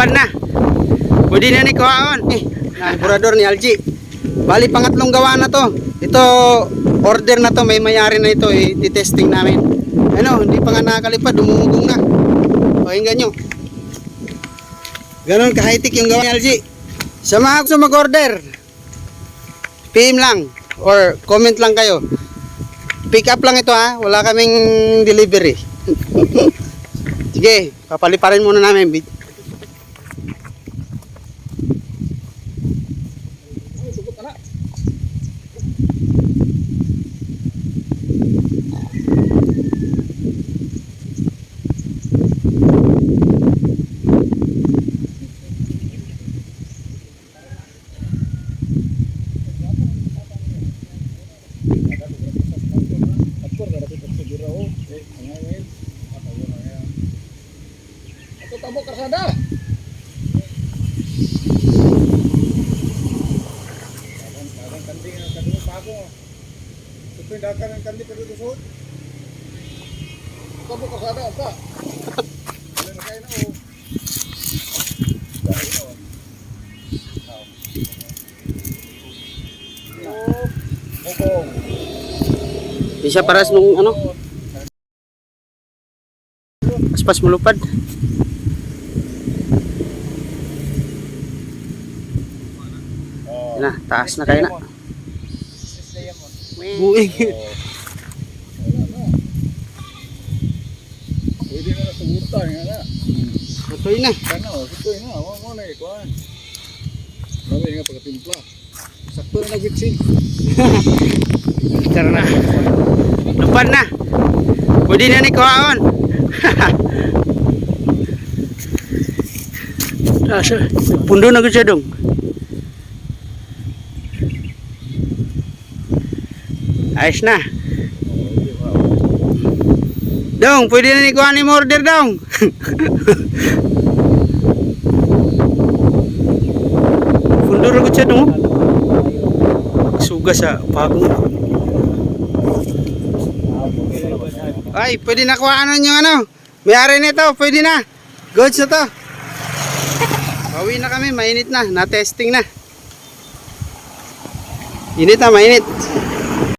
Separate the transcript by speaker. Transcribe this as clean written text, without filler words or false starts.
Speaker 1: Lupad na. Pwede na ni kuhaon. Na burador ni Algie. Bali pangatlong gawa na to. Ito order na to, may mayari na ito, i-testing namin. Ano, hindi pa nga nakakalipad, dumumugong na. Pakinggan nyo. Ganon ka-high-tech yung gawa ni Algie. Sa mga gusto mag-order, PM lang or comment lang kayo. Pick up lang ito ha, wala kaming delivery. Sige, papaliparin muna namin.
Speaker 2: Tabo karsada. Kadang kanding kadung pago. Supaya dakar ang kanding kadung susut. Tabo karsada apa? Boleh kain o. Bokong.
Speaker 1: Bisa paras nung ano? Pas melupad. Nah, taas na kayo na. Buing.
Speaker 2: Pwede na sa utang nga.
Speaker 1: Tutoy na.
Speaker 2: Kana, tutoy na. Mo na ikuan. Grabe nga pagtimpla. Sakto na gitsin.
Speaker 1: Tara na. Lupad na. Pwede na ni kuhaon. Pundo na gud siya dong. Ayos na. Dong, pwede na ni kuhaan ni order dong. Pundo na gud siya dong. Suga sa pagong. Ay, pwede na kuhaan yung ano. May-ari nito, pwede na. Goods na to. Pauwi na kami, mainit na. Na-testing na. Init na, mainit.